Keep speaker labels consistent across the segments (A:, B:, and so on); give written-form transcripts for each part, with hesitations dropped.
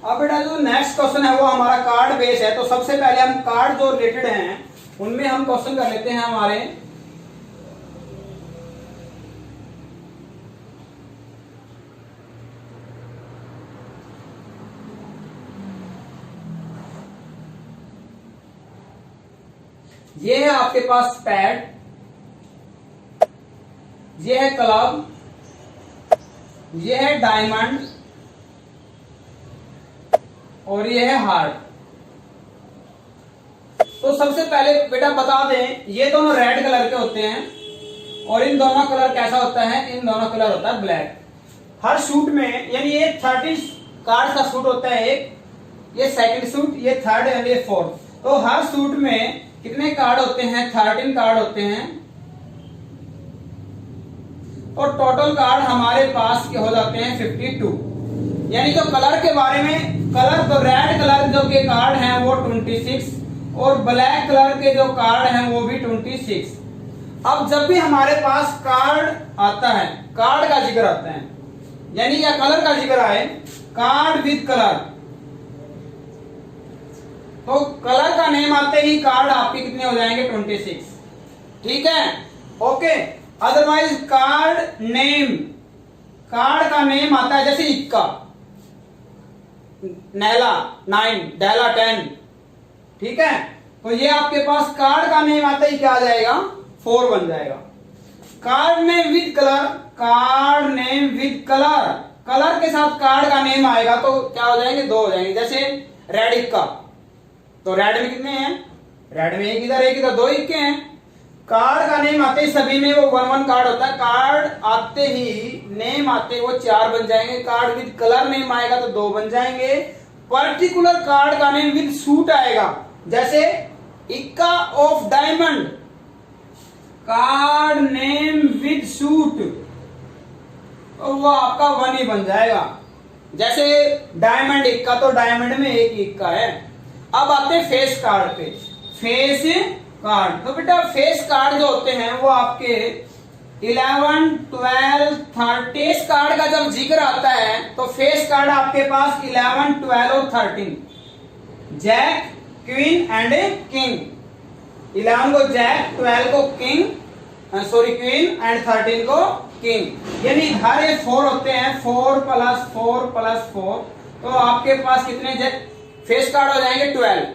A: अब बेटा जो नेक्स्ट क्वेश्चन है वो हमारा कार्ड बेस है। तो सबसे पहले हम कार्ड जो रिलेटेड हैं उनमें हम क्वेश्चन कर लेते हैं हमारे। ये है आपके पास पैड, ये है क्लब, ये है डायमंड और ये है हार्ट। तो सबसे पहले बेटा बता दें, ये दोनों रेड कलर के होते हैं और इन दोनों कलर कैसा होता है, इन दोनों कलर होता है ब्लैक। हर सूट में, यानी ये 30 कार्ड का सूट होता है एक, ये सेकंड सूट, ये थर्ड एंड ये फोर्थ। तो हर सूट में कितने कार्ड होते हैं, 13 कार्ड होते हैं। और टोटल कार्ड हमारे पास के हो जाते हैं 52। यानी जो कलर के बारे में, कलर तो रेड कलर जो के कार्ड हैं वो 26 और ब्लैक कलर के जो कार्ड हैं वो भी 26। अब जब भी हमारे पास कार्ड आता है, कार्ड का जिक्र आता है, यानी या कलर का जिक्र आए, कार्ड विद कलर, तो कलर का नेम आते ही कार्ड आपके कितने हो जाएंगे, 26। ठीक है, okay. Otherwise card name, card का नेम आता है जैसे इक्का, नैला 9, डैला 10। ठीक है, तो ये आपके पास कार्ड का नेम आता ही क्या आ जाएगा, 4 बन जाएगा। Card name with colour, card name with colour, colour के साथ कार्ड का नेम आएगा तो क्या हो जाएंगे, 2 हो जाएंगे। जैसे रेड इक्का, तो रेड में कितने हैं, रेड में एक इधर 2 इक्के हैं। कार्ड का नेम आते ही सभी में वो 1 कार्ड होता है, कार्ड आते ही नेम आते ही वो 4 बन जाएंगे। कार्ड विद कलर नेम आएगा तो 2 बन जाएंगे। पर्टिकुलर कार्ड का नेम विद सूट आएगा, जैसे इक्का of diamond, card name with suit, तो वो आपका 1 ही बन जाएगा। जैसे डायमंड इक्का, तो डायमंड में एक इक्का है। अब आते हैं फेस कार्ड पे, फेस कार्ड। तो बेटा फेस कार्ड जो होते हैं वो आपके 11, 12, 30 कार्ड का जब जिक्र आता है तो फेस कार्ड आपके पास 11, 12 और 13, जैक, क्वीन एंड किंग। 11 को जैक, 12 को किंग, क्वीन एंड 13 को किंग। यानी हर ये 4 होते हैं, 4 + 4 + 4, तो आपके पास कितने फेस कार्ड हो जाएंगे, 12।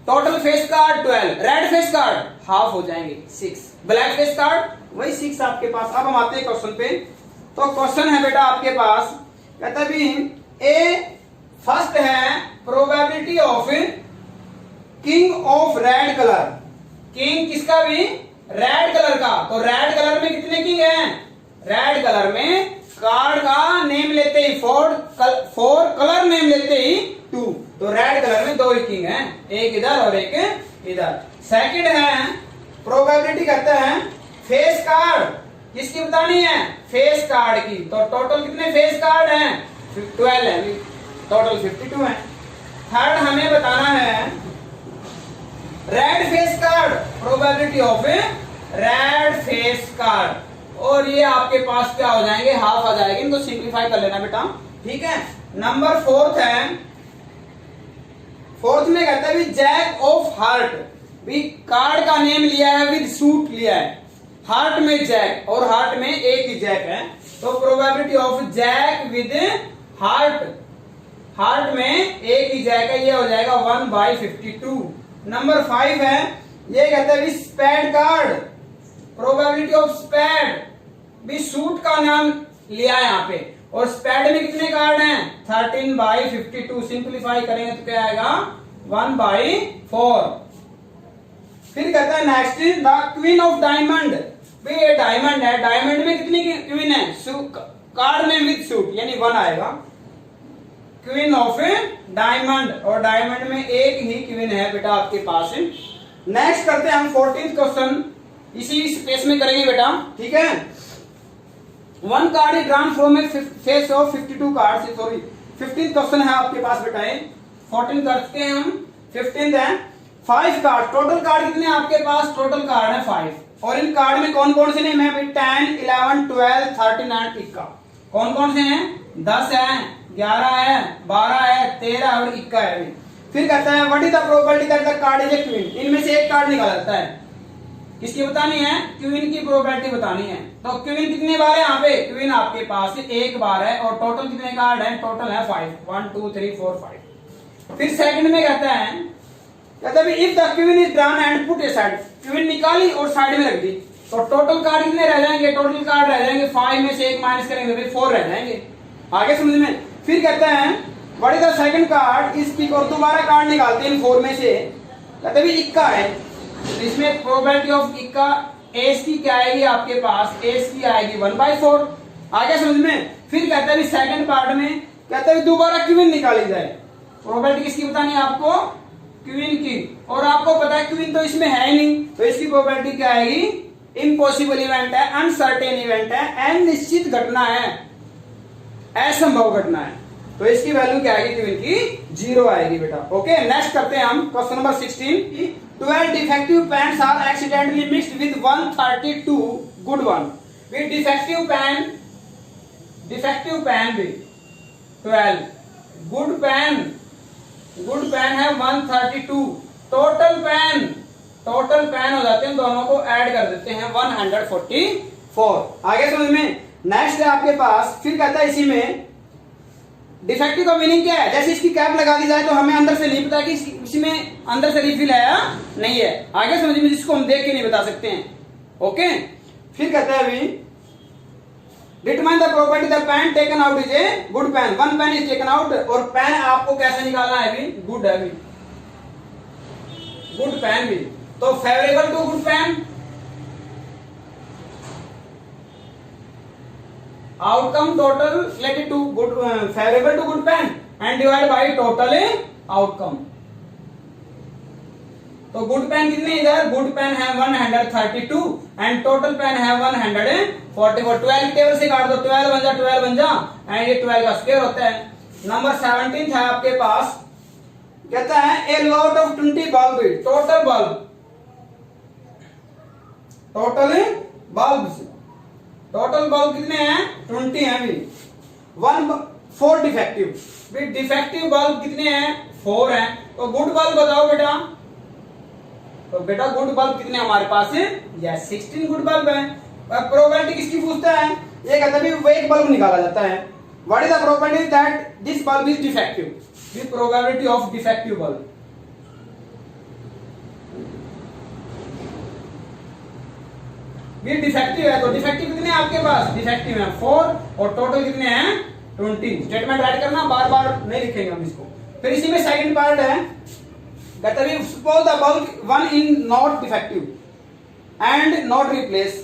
A: Total face card 12। Red face card half हो जाएंगे, 6। ब्लैक फेस कार्ड वही 6 आपके पास। अब हम आते हैं क्वेश्चन पे। तो क्वेश्चन है बेटा आपके पास, कहता भी ए फर्स्ट है probability of king of red colour. King किसका भी, रेड कलर का। तो रेड कलर में कितने किंग हैं, रेड कलर में कार्ड का नेम लेते ही 4, कलर नेम लेते ही 2, तो रेड कलर में 2 ही किंग हैं, एक इधर और एक इधर। सेकंड है प्रोबेबिलिटी, कहते हैं फेस कार्ड किसकी बतानी है, फेस कार्ड की। तो टोटल कितने फेस कार्ड हैं, 12 है, टोटल 52 है। थर्ड हमें बताना है red face card, probability of red face card, और ये आपके पास क्या हो जाएंगे, हाफ आ जाएंगे। इनको सिंप्लीफाई कर लेना बेटा, ठीक है। नंबर 4 है, 4th में कहता है जैक ऑफ हार्ट। भी कार्ड का नेम लिया है, विद सूट लिया है, हार्ट में जैक और हार्ट में एक ही जैक है, तो probability of jack with heart, heart में एक ही जैक है, ये हो जाएगा 1/52। नंबर 5 है, ये कहता है स्पैड कार्ड, प्रोबेबिलिटी ऑफ स्पैड, भी सूट का नाम लिया है यहाँ पे, और स्पैड में कितने कार्ड हैं, 13/52। सिंप्लीफाई करेंगे तो क्या आएगा, 1/4। फिर कहता है next the queen of diamond. भाई ये डायमंड है, डायमंड में कितनी क्वीन है, कार्ड नेम विद सूट, यानी 1 आएगा। क्वीन ऑफ डायमंड, और डायमंड में एक ही क्वीन है बेटा आपके पास। नेक्स्ट करते हैं हम 14th क्वेश्चन, इसी स्पेस में करेंगे बेटा, ठीक है। 1 card is drawn from A face of 52 card, sorry 15th question है आपके पास बेटा। 14 करते हैं हम, 15th है 5 कार्ड। टोटल कार्ड कितने हैं आपके पास, टोटल कार्ड है 5, और इन कार्ड में कौन कौन से नेम है भाई, 10, 11, 12, 13 एंड इक्का। कौन कौन से हैं? 10 है, 11 है, 12 है, 13 और 21 है। फिर कहता है what is the probability that the card is a queen. इनमें से एक कार्ड निकाला जाता है, किसकी बतानी है? क्वीन की प्रोबेबिलिटी बतानी है। तो क्वीन कितनी बार है यहाँ पे? क्वीन आपके पास एक बार है और टोटल कितने कार्ड है? टोटल है 5, 1 2 3 4 5। फिर सेकंड में कहता है if the queen is drawn and put A side, queen निकाली और साइड में रख दी, तो टोटल कार्ड कितने रह जाएंगे? टोटल कार्ड रह जाएंगे 5 में से 1 माइनस करेंगे तो 4 रह जाएंगे। आगे समझ में। फिर कहते हैं what is the second card इस किक, और दोबारा कार्ड निकालते हैं 4 में से, कहते हैं इक्का है, इसमें प्रोबेबिलिटी ऑफ इक्का एस की क्या आएगी आपके पास? एस की आएगी 1/4। आगे समझ में। फिर कहते हैं सेकंड पार्ट में कहते हैं दोबारा क्वीन निकाली जाए, प्रोबेबिलिटी किसकी बतानी है आपको? क्वीन की। और आपको पता है क्वीन तो इसमें है ही नहीं, तो इसकी प्रोबेबिलिटी क्या आएगी? इम्पॉसिबल इवेंट है, अनसर्टेन इवेंट है, अनिश्चित घटना है, असंभव घटना है, तो इसकी वैल्यू क्या आएगी? क्वीन की 0 आएगी बेटा। ओके, नेक्स्ट करते हैं हम question number 16। 12 defective pans are accidentally mixed with 132 good one। with defective pan भी 12, good pan है 132, टोटल पैन हो जाते हैं, दोनों को ऐड कर देते हैं 144। आगे समझ में। नेक्स्ट है आपके पास, फिर कहता है इसी में डिफेक्टिव का मीनिंग क्या है? जैसे इसकी कैप लगा दी जाए तो हमें अंदर से नहीं पता कि इसमें अंदर से रिफिल है या नहीं है। आगे समझ में, जिसको हम देख के नहीं बता सकते हैं। ओके, फिर कहता है अभी determine the probability the pen taken out is a good pen. 1 pen is taken out, और पेन आपको कैसे निकालना है? अभी गुड है, अभी गुड पेन भी, तो favourable to good pen, outcome total related to good, favourable to good pen and divide by total outcome. तो गुड पेन कितने इधर? गुड पेन है 132 एंड टोटल पेन है 144। 12 टेबल से काट दो, 12 बन जा एंड ये 12 का स्क्वायर होता है। नंबर 17 है आपके पास, कहता है a lot of 20 bulb, total bulb कितने हैं? 20 हैं भी। 4 डिफेक्टिव, डिफेक्टिव बल्ब कितने हैं? 4 हैं। तो गुड बल्ब बताओ बेटा, तो बेटा गुड बल्ब कितने हमारे पास है? यस 16 गुड बल्ब है। प्रोबेबिलिटी किसकी पूछता है? ये कहता है वो एक बल्ब निकाला जाता है। What is the probability that this bulb is defective? The probability of defective bulb, ये डिफेक्टिव है, तो डिफेक्टिव कितने हैं आपके पास? डिफेक्टिव है 4 और टोटल कितने हैं? 20। स्टेटमेंट राइट करना, बार बार नहीं लिखेंगे हम इसको। फिर इसी में सेकंड पार्ट है, कहता है suppose the bulb 1 in not defective and not replace.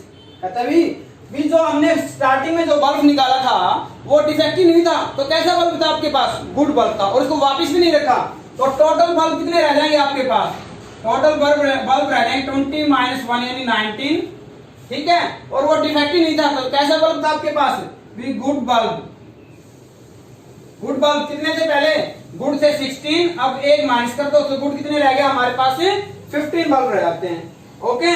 A: कहता है भी जो हमने स्टार्टिंग में जो बल्ब निकाला था वो डिफेक्टिव नहीं था, तो कैसा बल्ब था आपके पास? गुड बल्ब था, और उसको वापस भी नहीं रखा, तो टोटल बल्ब कितने रह जाएंगे आपके पास? टोटल बल्ब रह जाएंगे 20 माइनस 1 यानी 19, ठीक है। और वो डिफेक्टिव नहीं था, तो कैसा बल्ब था आपके पास? भी गुड बल्ब। गुड बल्ब कितने थे पहले? गुड से 16, अब 1 माइनस कर दो, तो गुड कितने रह गया हमारे पास? 15 बल्ब रह जाते हैं। Okay,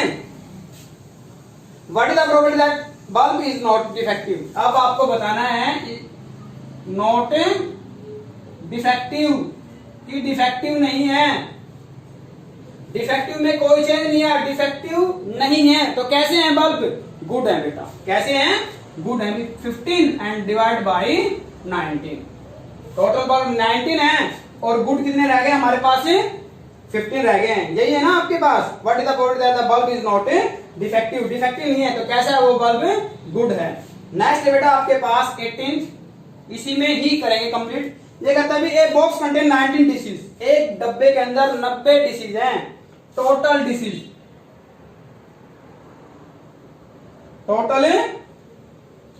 A: what is the probability that bulb is not defective? अब आपको बताना है नॉट डिफेक्टिव कि डिफेक्टिव नहीं है, डिफेक्टिव में कोई चेंज नहीं है, डिफेक्टिव नहीं है, तो कैसे हैं बल्ब? गुड है बेटा। कैसे हैं? गुड है। 15 and divide bye 19, total bulb 19 है और गुड कितने रह गए हमारे पास? 15 रह गए हैं। यही है ना आपके पास? What is the probability that the bulb is not defective? Defective नहीं है, तो कैसा है वो बल्ब? गुड है। नेक्स्ट बेटा आपके पास 18, इसी में ही करेंगे कंप्लीट। ये कहता है ए बॉक्स कंटेन 19 डिसीज, एक डब्बे के अंदर 90 डिसीज हैं, टोटल डिसीज, टोटल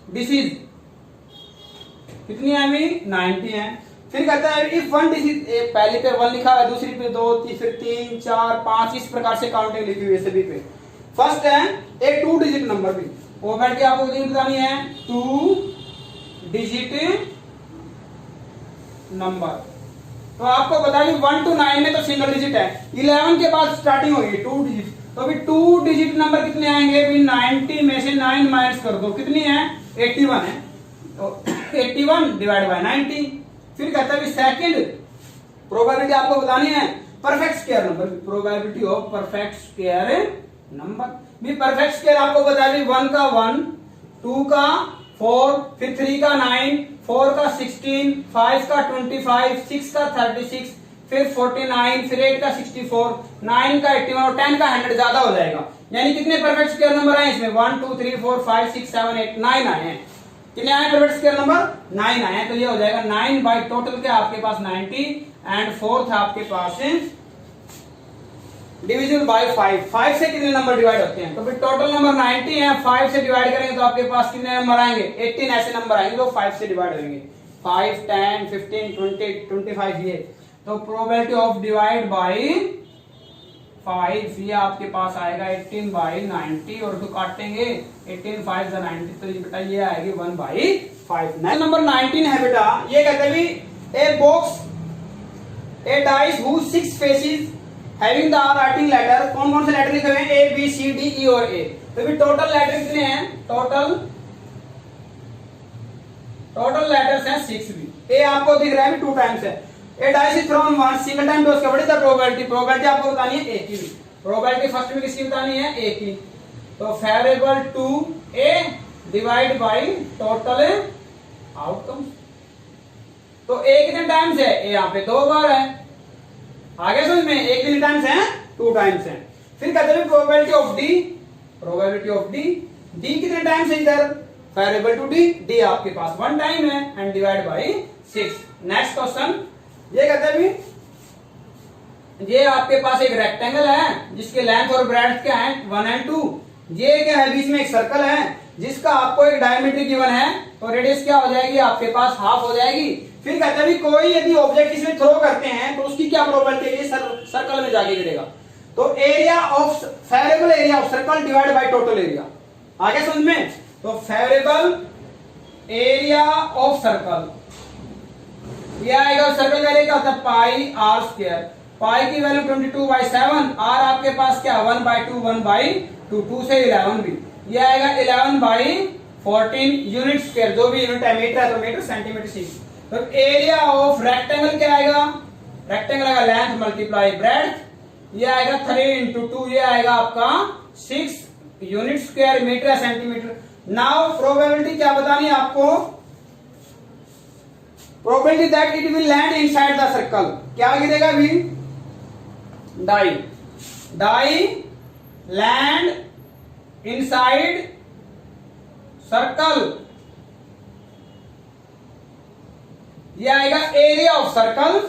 A: डिसीज कितनी है अभी? 90 है। फिर कहता है इफ वन डिसीज, पहले पे 1 लिखा है, दूसरी पे 2, फिर 3 4 5, इस प्रकार से काउंटिंग लिखी हुई है सभी पे। फर्स्ट है एक 2 डिजिट नंबर भी, वो बैठ के आपको कितनी बतानी है? 2 डिजिट नंबर। तो आपको बता दी 1 to 9 में तो सिंगल डिजिट है, 11 के बाद स्टार्टिंग होगी 2 डिजिट, तो अभी 2 डिजिट नंबर कितने आएंगे? 90 में से 9 माइनस कर दो, कितनी है? 81 है। 81 डिवाइड बाय 90। फिर कहता है सेकंड प्रोबेबिलिटी आपको बतानी है perfect square number, probability of perfect square number भी। परफेक्ट स्क्वायर आपको बता दी 1 का 1, 2 का 4, फिर 3 का 9, 4 का 16, 5 का 25, 6 का 36, फिर 49, फिर 8 का 64, 9 का 81 और 10 का 100 ज्यादा हो जाएगा। यानी कितने परफेक्ट स्क्वायर नंबर आए इसमें 1 2 3 4 5 6 7 8 9 आए हैं। कितने आए परफेक्ट स्क्वायर नंबर 9 आए हैं। तो ये हो जाएगा 9 बाई टोटल के आपके पास 90 एंड फोर्थ आपके पास डिविजिबल बाय 5। 5 से कितने नंबर डिवाइड होते हैं? तो फिर टोटल नंबर 90 है, 5 से डिवाइड करेंगे तो आपके पास कितने नंबर आएंगे 18 ऐसे नंबर आएंगे जो 5 से डिवाइड होंगे। 5 10 15 20 25 ये। तो प्रोबेबिलिटी ऑफ डिवाइड बाय 5 ये आपके पास आएगा 18 बाई 90 और तो काटेंगे 18 5 द 90 तो ये बेटा ये आएगी 1 बाई 5। नंबर 19 है बेटा, ये कहते हैं a box a dice whose 6 faces having the writing letter. कौन कौन से लेटर लिखे हुए हैं? A B C D E और ए। तो भी टोटल लेटर कितने हैं? टोटल लेटर्स हैं 6 भी। ए आपको दिख रहा है 2 टाइम्स है। A dice is thrown once single time to उसका what is the probability? Probability आपको बतानी है ए की। प्रोबेबिलिटी फर्स्ट में किसकी बतानी है? ए की। तो favourable to A divide by total outcome. तो ए कितने टाइम्स है? ए यहाँ पे 2 बार है। आगे समझ में एक कितने टाइम्स है? 2 टाइम्स है। फिर कहते हैं probability of D. Probability of D, D कितने टाइम्स है इधर? फेवरेबल टू डी, डी आपके पास 1 टाइम है and divide bye 6। Next question ये कहते हैं भी ये आपके पास एक रेक्टेंगल है जिसके लेंथ और ब्रेड्थ क्या है 1 एंड 2। ये क्या है? बीच में एक सर्कल है जिसका आपको एक डायमीटर गिवन है तो रेडियस क्या हो जाएगी आपके पास? हाफ हो जाएगी। फिर कहते हैं भी कोई यदि ऑब्जेक्ट इसमें थ्रो करते हैं तो उसकी क्या प्रोबेबिलिटी है? सर्कल में जाके गिरेगा। तो area of favourable area of circle divide by total area. आगे समझ में? तो फेवरेबल एरिया ऑफ सर्कल ये आएगा। सर्कल का एरिया क्या होता है? पाई आर स्क्वायर। पाई की वैल्यू 22/7, आर आपके पास क्या 1/2 1/2 2 से 11 भी ये आएगा 11/14 यूनिट स्क्वायर। जो भी यूनिट है मीटर है तो मीटर सेंटीमीटर सी। तो एरिया ऑफ रेक्टेंगल क्या आएगा? रेक्टेंगल का लेंथ मल्टीप्लाई ब्रेड्थ ये आएगा 3 × 2 ये आएगा आपका 6 unit square metre centimetre. Now probability क्या बतानी है आपको? Probability that it will land inside the circle. क्या गिरेगा भी? Die. Die land inside circle ये आएगा area of circle.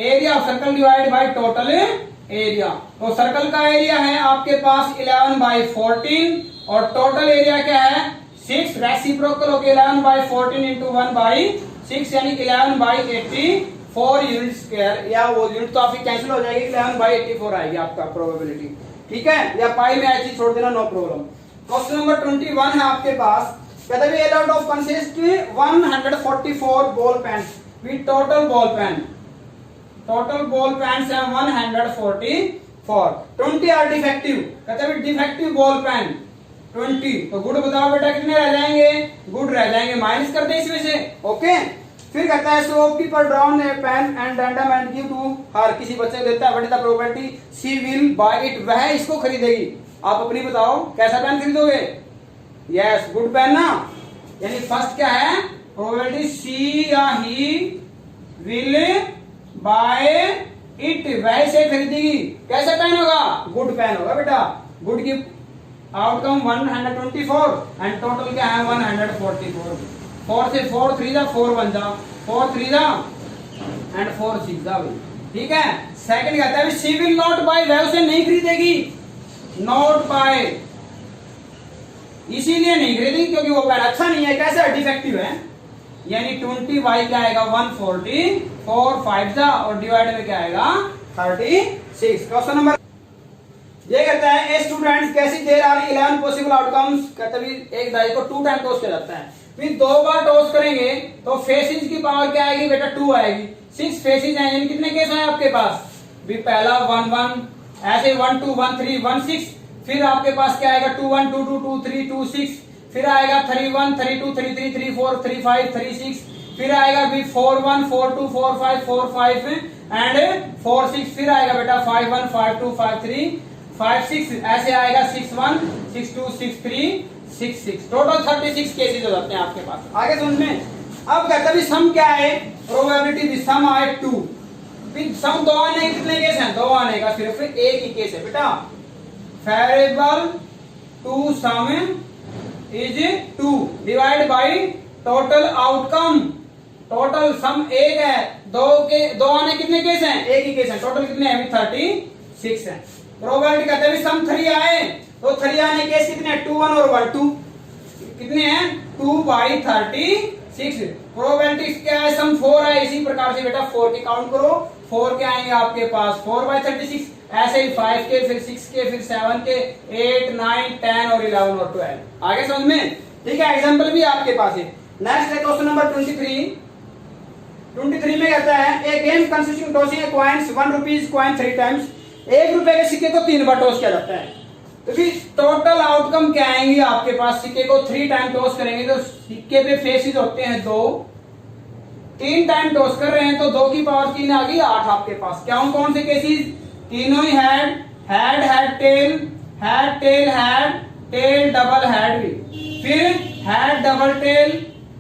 A: Area of circle divide by total area. तो सर्कल का एरिया है आपके पास 11/14 और टोटल एरिया क्या है 6। रेसिप्रोकल होकर 11/14 इंटू 1/6 यानी 11/84 यूनिट स्क्वायर। या वो यूनिट तो आपकी कैंसिल हो जाएगी 11/84 आएगी आपका प्रोबेबिलिटी। ठीक है, या पाई में ऐसी छोड़ देना नो प्रॉब्लम। क्वेश्चन नंबर 21 है आपके पास। कहते हैं a lot of consist 144 ball pens with total ball pen। Total ball pens है 144। 20 आर डिफेक्टिव। कहते हैं डिफेक्टिव बॉल पेन 20। तो गुड बताओ बेटा कितने रह जाएंगे? गुड रह जाएंगे, माइनस कर दे इसमें से। ओके। फिर कहता है so keeper drawn a pen and random and give to her. किसी बच्चे को देता है what is the probability she will buy it? वह इसको खरीदेगी। आप अपनी बताओ कैसा पेन खरीदोगे? यस गुड पेन ना। यानी फर्स्ट क्या है? प्रोबेबिलिटी शी या ही विल बाय इट, वैसे खरीदेगी। कैसा पेन होगा? गुड पेन होगा बेटा। गुड की आउटकम 124 एंड टोटल क्या है 144। 4 से 4 3 जा 4 बन जा 4 3 जा एंड 4 6 जा। ठीक है। सेकंड कहता है शी विल नॉट बाय, वह उसे नहीं खरीदेगी। नॉट बाय इसीलिए नहीं खरीदेगी क्योंकि वो पेन अच्छा नहीं है। कैसा? डिफेक्टिव है। यानी 20 बाई क्या आएगा 144 5 जा और डिवाइड में क्या आएगा 36। क्वेश्चन नंबर ये कहता है ए स्टूडेंट्स कैसी देर आर 11 पॉसिबल आउटकम्स। कहते हैं एक डाई को 2 टाइम टॉस किया जाता है। फिर 2 बार टॉस करेंगे तो फेसेस की पावर क्या आएगी बेटा 2 आएगी। 6 फेसेस हैं यानी कितने केस हैं आपके पास? भी पहला 1 1 ऐसे 1 2 1 3 1 6। फिर आपके पास क्या आएगा 2 1 2 2 2 3 2 6। फिर आएगा 31, 32, 33, 34, 35, 36, फिर आएगा भी 41, 42, 45, 45 एंड 46, फिर आएगा बेटा 51, 52, 53, 56, ऐसे आएगा 61, 62, 63, 66। टोटल 36 केसेस हो जाते हैं आपके पास। आगे समझ में। अब कहता है सम क्या है, प्रोबेबिलिटी भी सम आए 2। सम 2 आने के कितने केस हैं, 2 आने का सिर्फ एक ही केस है बेटा, variable to sum is 2 divide by total outcome. Total sum एक है, 2 आने कितने केस हैं, एक ही केस है, टोटल कितने हैं 36 है। प्रोबेबिलिटी कहते हैं सम 3 आए, तो 3 आने केस कितने हैं, 2 1 और 1 2, कितने हैं 2 बाई 36। प्रोबेबिलिटी क्या है, सम 4 है, इसी प्रकार से बेटा 4 के काउंट करो, 4 के आएंगे आपके पास 4 बाई 36, ऐसे ही 5 के, फिर 6 के, फिर 7 के, 8 9 10 और 11 और 12। आगे समझ में, ठीक है। एग्जांपल भी आपके पास है। नेक्स्ट है क्वेश्चन नंबर 23 में कहता है ए गेम कंसिस्टिंग टॉसिंग ए कॉइन्स 1 रुपीज कॉइन 3 टाइम्स। 1 रुपए के सिक्के को 3 बार टॉस किया जाता है, तो फिर टोटल आउटकम क्या आएंगे आपके पास, सिक्के को 3 टाइम टॉस करेंगे तो सिक्के पे फेसेस होते हैं 2, 3 टाइम टॉस कर रहे हैं तो 2 की पावर 3 आ गई 8 आपके पास। क्या कौन से केसेस, तीनों ही head tail, tail double head भी, फिर head double tail,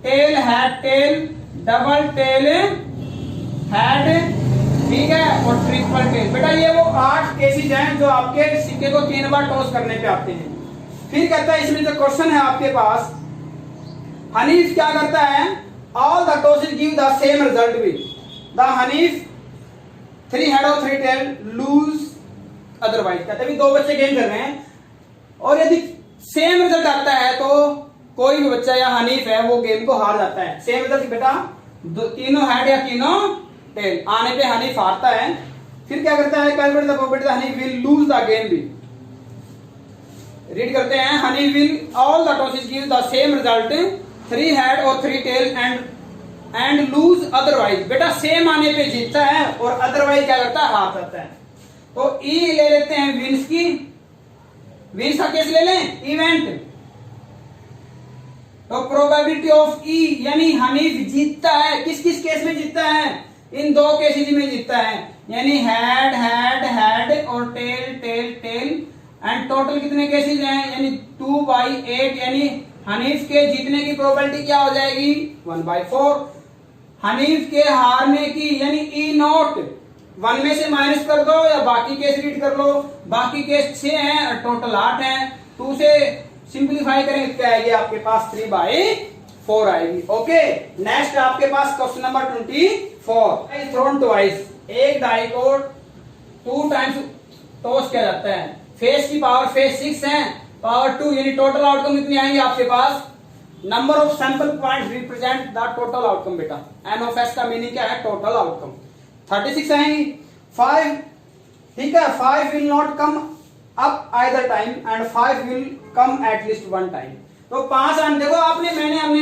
A: tail head tail, double tail head, ठीक है, और ट्रिपल टेल। बेटा ये वो 8 केसेस हैं जो आपके सिक्के को 3 बार टॉस करने पे आते हैं। फिर कहता है इसमें जो क्वेश्चन है आपके पास, हनीफ क्या करता है, all the tosses give the same result भी, द हनीफ 3 हेड और 3 टेल लूज अदरवाइज। कहते हैं 2 बच्चे गेम कर रहे हैं और यदि सेम रिजल्ट आता है तो कोई भी बच्चा या हनीफ है वो गेम को हार जाता है। सेम रिजल्ट बेटा तीनों हेड या तीनों टेल आने पे हनीफ हारता है। फिर क्या करता है, calculate the probability Hanif will lose the game भी। रीड करते हैं, Honey will all the tosses give the same result 3 head और 3 टेल एंड लूज अदरवाइज। बेटा सेम आने पे जीतता है और अदरवाइज क्या करता है, हार जाता है। तो ई ले लेते हैं विंस की, विंस का केस ले लें, इवेंट। तो प्रोबेबिलिटी ऑफ ई यानी हनीफ जीतता है, किस किस केस में जीतता है, इन 2 केसेस में जीतता है, यानी हैड और टेल एंड टोटल कितने केसेस हैं, यानी 2 बाई 8, यानी हनीफ के जीतने की प्रोबेबिलिटी क्या हो जाएगी 1/4। हनीफ के हारने की यानी ई नॉट 1 में से माइनस कर दो या बाकी केस रीड कर लो, बाकी केस 6 हैं और टोटल 8 हैं, 2 से सिंप्लीफाई करेंगे क्या आएगी आपके पास 3/4 आएगी। ओके, नेक्स्ट आपके पास क्वेश्चन नंबर 24, थ्रोन ट्वाइस। एक डाई को 2 टाइम्स टॉस किया जाता है, फेस की पावर फेस 6 है, पावर 2, यानी टोटल आउटकम कितनी आएंगे आपके पास, number of sample points represent the total outcome. बेटा एन ऑफ एस का मीनिंग क्या है, टोटल आउटकम 36 आएंगी। 5, ठीक है, 5 will not come up either time and 5 will come at least 1 time. तो 5 आने, देखो हमने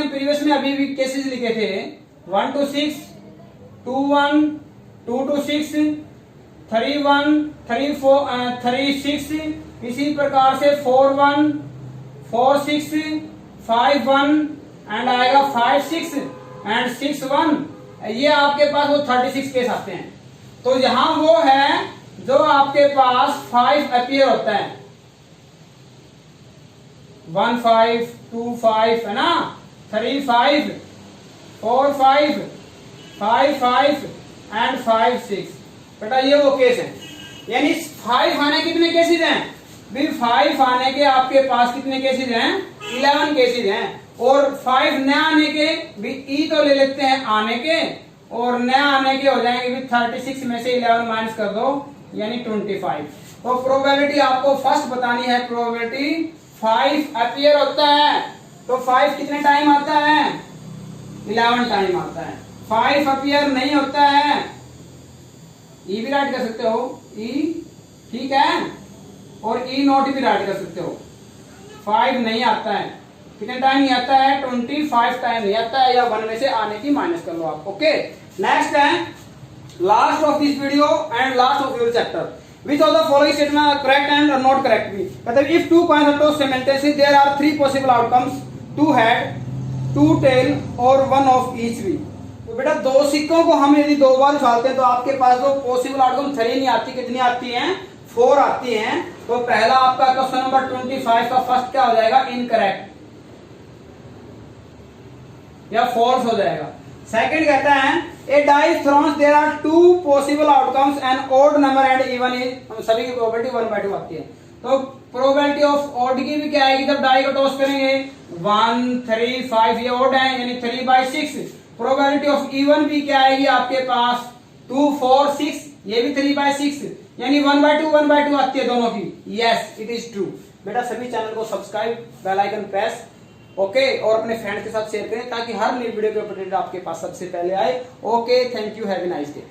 A: प्रीवियस में अभी भी केसेस लिखे थे 1 to 6, 2 1, 2 to 6, 3 1, 3 4, 3 6, इसी प्रकार से 4 1, 4 6, 5 1 एंड आएगा 5 6 एंड 6 1। ये आपके पास वो 36 केस आते हैं। तो यहां वो है जो आपके पास 5 अपीयर होता है, 1 5, 2 5 है ना, 3 5, 4 5, 5 5 एंड 5 6। बेटा ये वो केस है, यानी 5 आने कितने केसेस हैं, भी 5 आने के आपके पास कितने केसेस हैं, 11 केसेस हैं, और 5 न आने के भी ई तो ले लेते हैं आने के, और न आने के हो जाएंगे भी 36 में से 11 माइनस कर दो यानी 25। तो प्रोबेबिलिटी आपको फर्स्ट बतानी है, प्रोबेबिलिटी 5 अपीयर होता है, तो 5 कितने टाइम आता है, 11 टाइम आता है। 5 अपीयर नहीं होता है, ई भी राइट कर सकते हो, ई, ठीक है, और ई नॉट भी राइट कर सकते हो। 5 नहीं आता है, कितने टाइम नहीं आता है, 25 टाइम नहीं आता है, या 1 में से आने की माइनस कर लो आप। ओके, नेक्स्ट है last of this video and last of your chapter, which of the following statements are correct and not correct भी। मतलब if 2 coins are tossed simultaneously there are 3 possible outcomes, 2 head 2 tell और 1 of each भी। तो बेटा 2 सिक्कों को हम यदि 2 बार उछालते हैं तो आपके पास जो पॉसिबल आउटकम 3 नहीं आती, कितनी आती हैं? 4 आती हैं। तो पहला आपका क्वेश्चन नंबर 25 का फर्स्ट क्या हो जाएगा? इनकरेक्ट या फॉल्स हो जाएगा। सेकंड कहता है a dice thrown there are 2 possible outcomes and odd number and even is, सभी की प्रोबेबिलिटी 1/2 आती है। तो प्रोबेबिलिटी ऑफ ऑड की भी क्या आएगी? जब डाई को टॉस करेंगे 1 3 5 ये ऑड है यानी 3/6। प्रोबेबिलिटी ऑफ इवन भी क्या आएगी आपके पास? 2 4 6 ये भी 3/6 यानी 1/2 आती है दोनों की। Yes it is true. बेटा सभी चैनल को subscribe, bell icon press, okay, और अपने फ्रेंड्स के साथ शेयर करें ताकि हर नई वीडियो के अपडेट आपके पास सबसे पहले आए। Okay, thank you, have a nice day.